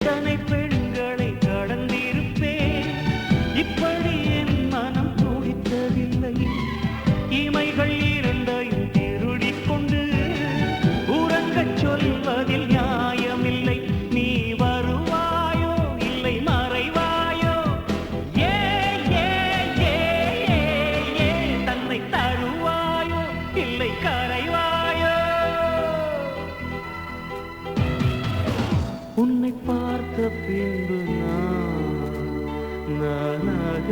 எத்தனை பெண்களை கடந்திருப்பேன், இப்படி என் மனம் துடித்ததில்லை. இமைகள் இரண்டையும் திருடிக் கொண்டு உறங்கச் சொல்வதில் நியாயமில்லை. நீ வருவாயோ இல்லை மறைவாயோ? ஏ ஏ ஏ ஏ ஏ தன்னை தருவாயோ இல்லை கரைவாயோ? உன்னை பார்த்த பின்பு நானாக